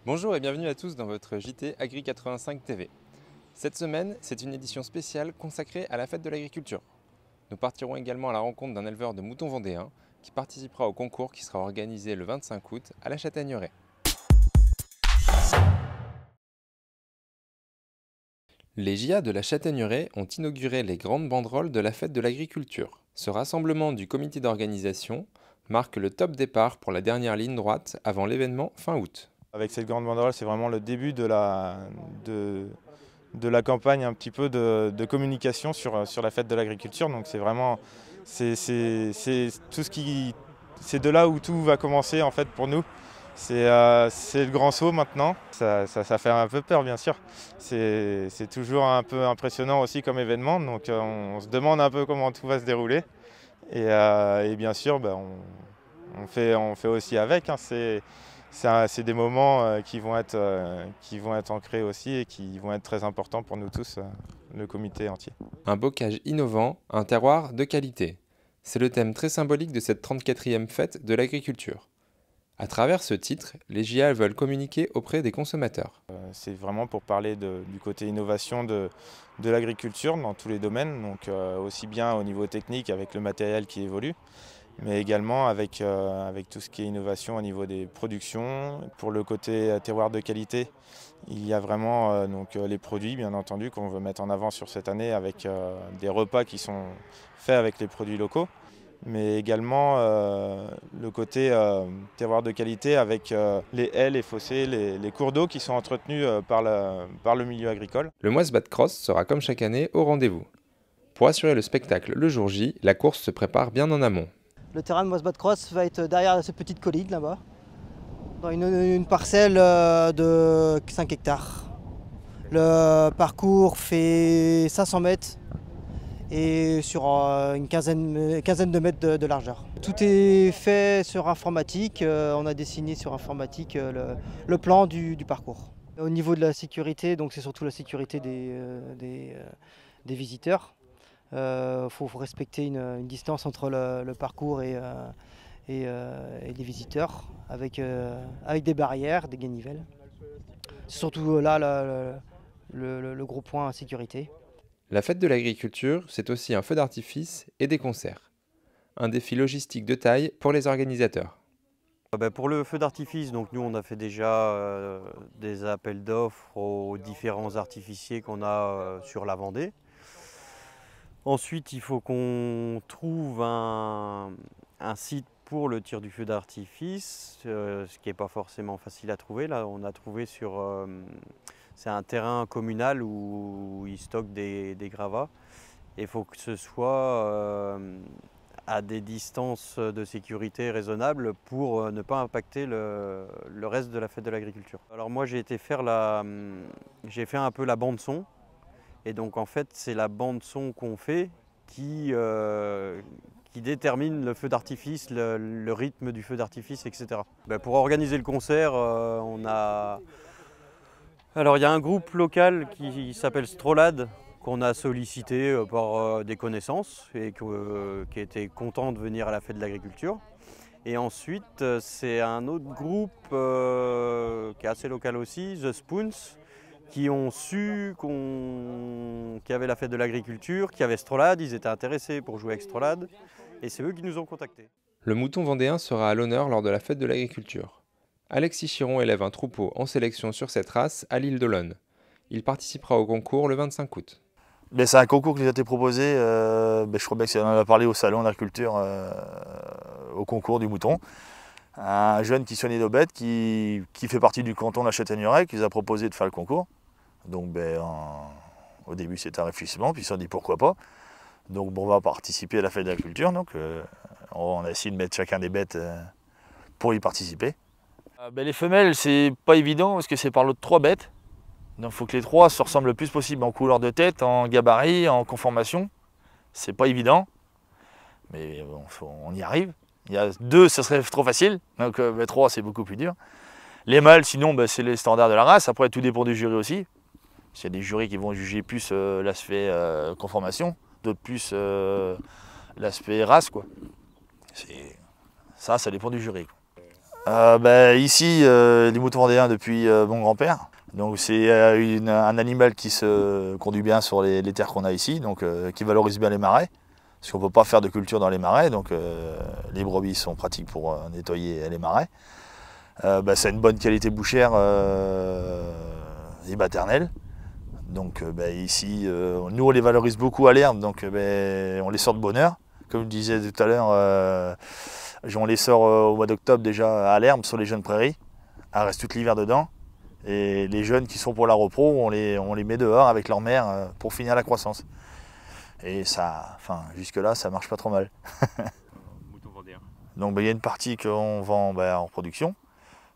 Bonjour et bienvenue à tous dans votre JT Agri 85 TV. Cette semaine, c'est une édition spéciale consacrée à la fête de l'agriculture. Nous partirons également à la rencontre d'un éleveur de moutons vendéens qui participera au concours qui sera organisé le 25 août à la Châtaigneraie. Les JA de la Châtaigneraie ont inauguré les grandes banderoles de la fête de l'agriculture. Ce rassemblement du comité d'organisation marque le top départ pour la dernière ligne droite avant l'événement fin août. Avec cette grande banderole, c'est vraiment le début de la campagne un petit peu de communication sur la fête de l'agriculture. Donc c'est vraiment c'est tout ce qui c'est de là où tout va commencer en fait pour nous. C'est le grand saut maintenant. Ça fait un peu peur bien sûr. C'est toujours un peu impressionnant aussi comme événement. Donc on se demande un peu comment tout va se dérouler. Et bien sûr, on fait aussi avec. Hein. C'est des moments qui vont être ancrés aussi et qui vont être très importants pour nous tous, le comité entier. Un bocage innovant, un terroir de qualité. C'est le thème très symbolique de cette 34e fête de l'agriculture. À travers ce titre, les JA veulent communiquer auprès des consommateurs. C'est vraiment pour parler du côté innovation de l'agriculture dans tous les domaines, donc aussi bien au niveau technique avec le matériel qui évolue, mais également avec tout ce qui est innovation au niveau des productions. Pour le côté terroir de qualité, il y a vraiment les produits bien entendu qu'on veut mettre en avant sur cette année avec des repas qui sont faits avec les produits locaux, mais également le côté terroir de qualité avec les haies, les fossés, les cours d'eau qui sont entretenus par le milieu agricole. Le Moisbat Cross sera comme chaque année au rendez-vous. Pour assurer le spectacle le jour J, la course se prépare bien en amont. Le terrain de Moisbat Cross va être derrière cette petite colline là-bas, dans une parcelle de 5 hectares. Le parcours fait 500 mètres et sur une quinzaine de mètres de largeur. Tout est fait sur informatique, on a dessiné sur informatique le plan du parcours. Au niveau de la sécurité, donc c'est surtout la sécurité des visiteurs. Faut respecter une distance entre le parcours et les visiteurs avec des barrières, des ganivelles. C'est surtout là le gros point sécurité. La fête de l'agriculture, c'est aussi un feu d'artifice et des concerts. Un défi logistique de taille pour les organisateurs. Pour le feu d'artifice, donc nous on a fait déjà des appels d'offres aux différents artificiers qu'on a sur la Vendée. Ensuite, il faut qu'on trouve un site pour le tir du feu d'artifice, ce qui n'est pas forcément facile à trouver. Là, on a trouvé c'est un terrain communal où ils stockent des gravats. Et il faut que ce soit à des distances de sécurité raisonnables pour ne pas impacter le reste de la fête de l'agriculture. Alors moi, j'ai fait un peu la bande son. Et donc en fait, c'est la bande son qu'on fait qui détermine le feu d'artifice, le rythme du feu d'artifice, etc. Pour organiser le concert, Alors il y a un groupe local qui s'appelle Strolad, qu'on a sollicité par des connaissances et qui était content de venir à la fête de l'agriculture. Et ensuite, c'est un autre groupe qui est assez local aussi, The Spoons, qui ont su qu'il y avait la fête de l'agriculture, qu'il y avait Strolad, ils étaient intéressés pour jouer avec Strolad, et c'est eux qui nous ont contactés. Le mouton vendéen sera à l'honneur lors de la fête de l'agriculture. Alexis Chiron élève un troupeau en sélection sur cette race à l'île d'Olonne. Il participera au concours le 25 août. C'est un concours qui nous a été proposé, je crois bien qu'on en a parlé au salon d'agriculture, au concours du mouton. Un jeune qui soignait nos bêtes, qui fait partie du canton de la Châtaigneraie, qui nous a proposé de faire le concours. Donc au début c'était un réfléchissement, puis ils se sont dit pourquoi pas. Donc on va participer à la fête de l'agriculture, donc on a essayé de mettre chacun des bêtes pour y participer. Les femelles c'est pas évident parce que c'est par l'autre 3 bêtes. Donc il faut que les 3 se ressemblent le plus possible en couleur de tête, en gabarit, en conformation. C'est pas évident, mais on y arrive. Il y a 2, ce serait trop facile, donc 3 c'est beaucoup plus dur. Les mâles sinon c'est les standards de la race, après tout dépend du jury aussi. Il y a des jurys qui vont juger plus l'aspect conformation, d'autres plus l'aspect race, quoi. Ça dépend du jury, quoi. Ici, les moutons vendéens depuis mon grand-père. Donc c'est un animal qui se conduit bien sur les terres qu'on a ici, donc qui valorise bien les marais. Parce qu'on ne peut pas faire de culture dans les marais, donc les brebis sont pratiques pour nettoyer les marais. Ça a une bonne qualité bouchère et maternelle. Donc ici, nous on les valorise beaucoup à l'herbe, donc on les sort de bonne heure. Comme je disais tout à l'heure, on les sort au mois d'octobre déjà à l'herbe sur les jeunes prairies. Elles restent tout l'hiver dedans. Et les jeunes qui sont pour la repro, on les met dehors avec leur mère pour finir la croissance. Et ça, jusque là, ça marche pas trop mal. Donc il y a une partie qu'on vend en reproduction.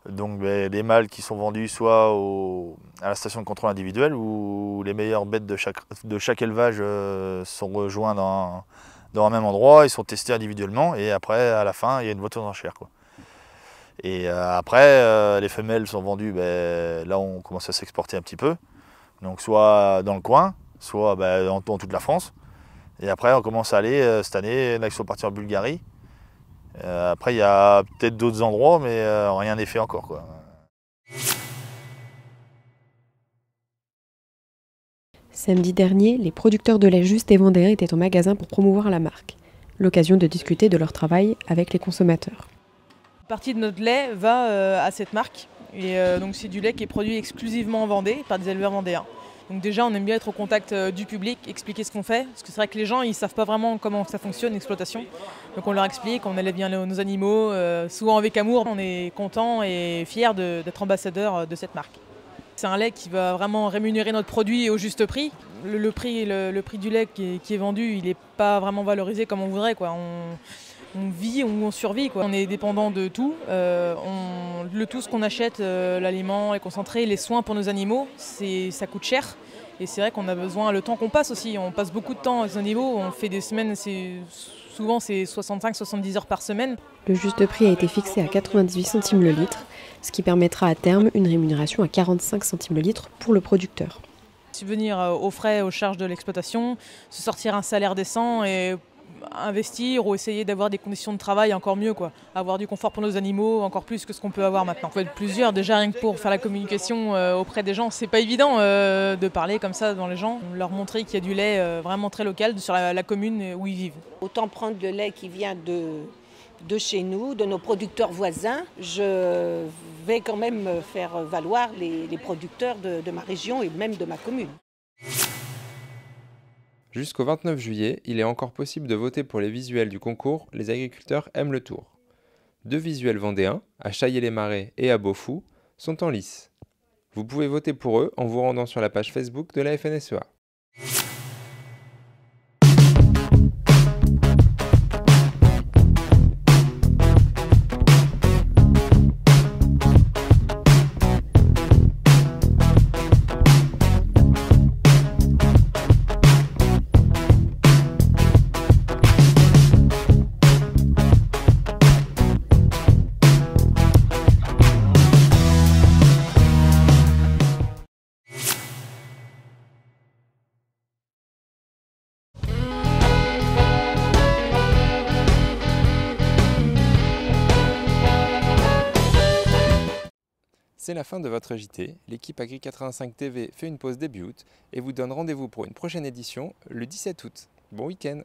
Donc les mâles qui sont vendus soit à la station de contrôle individuelle, où les meilleures bêtes de chaque élevage sont rejoints dans un même endroit, ils sont testés individuellement et après à la fin il y a une vente aux enchères, quoi. Et après les femelles sont vendues, là on commence à s'exporter un petit peu, donc soit dans le coin, soit dans toute la France. Et après on commence à aller cette année, là ils sont partis en Bulgarie. Après il y a peut-être d'autres endroits, mais rien n'est fait encore, quoi. Samedi dernier, les producteurs de lait Juste et Vendéen étaient au magasin pour promouvoir la marque. L'occasion de discuter de leur travail avec les consommateurs. Une partie de notre lait va à cette marque. Et donc c'est du lait qui est produit exclusivement en Vendée par des éleveurs vendéens. Donc déjà on aime bien être au contact du public, expliquer ce qu'on fait. Parce que c'est vrai que les gens ils ne savent pas vraiment comment ça fonctionne l'exploitation. Donc on leur explique, on élève bien nos animaux, souvent avec amour. On est content et fiers d'être ambassadeur de cette marque. C'est un lait qui va vraiment rémunérer notre produit au juste prix. Le prix du lait qui est vendu, il n'est pas vraiment valorisé comme on voudrait, quoi. On vit, on survit, quoi. On est dépendant de tout. Tout ce qu'on achète, l'aliment, les concentrés, les soins pour nos animaux, ça coûte cher. Et c'est vrai qu'on a besoin, le temps qu'on passe aussi, on passe beaucoup de temps aux animaux, on fait des semaines, souvent c'est 65-70 heures par semaine. Le juste prix a été fixé à 98 centimes le litre, ce qui permettra à terme une rémunération à 45 centimes le litre pour le producteur. Subvenir aux frais, aux charges de l'exploitation, se sortir un salaire décent et investir ou essayer d'avoir des conditions de travail encore mieux, quoi. Avoir du confort pour nos animaux, encore plus que ce qu'on peut avoir maintenant. Il faut être plusieurs, déjà rien que pour faire la communication auprès des gens. C'est pas évident de parler comme ça devant les gens, leur montrer qu'il y a du lait vraiment très local sur la commune où ils vivent. Autant prendre le lait qui vient de chez nous, de nos producteurs voisins. Je vais quand même faire valoir les producteurs de ma région et même de ma commune. Jusqu'au 29 juillet, il est encore possible de voter pour les visuels du concours Les agriculteurs aiment le Tour. 2 visuels vendéens, à Chaillé-les-Marais et à Beaufou, sont en lice. Vous pouvez voter pour eux en vous rendant sur la page Facebook de la FNSEA. C'est la fin de votre JT. L'équipe Agri 85 TV fait une pause début août et vous donne rendez-vous pour une prochaine édition le 17 août. Bon week-end!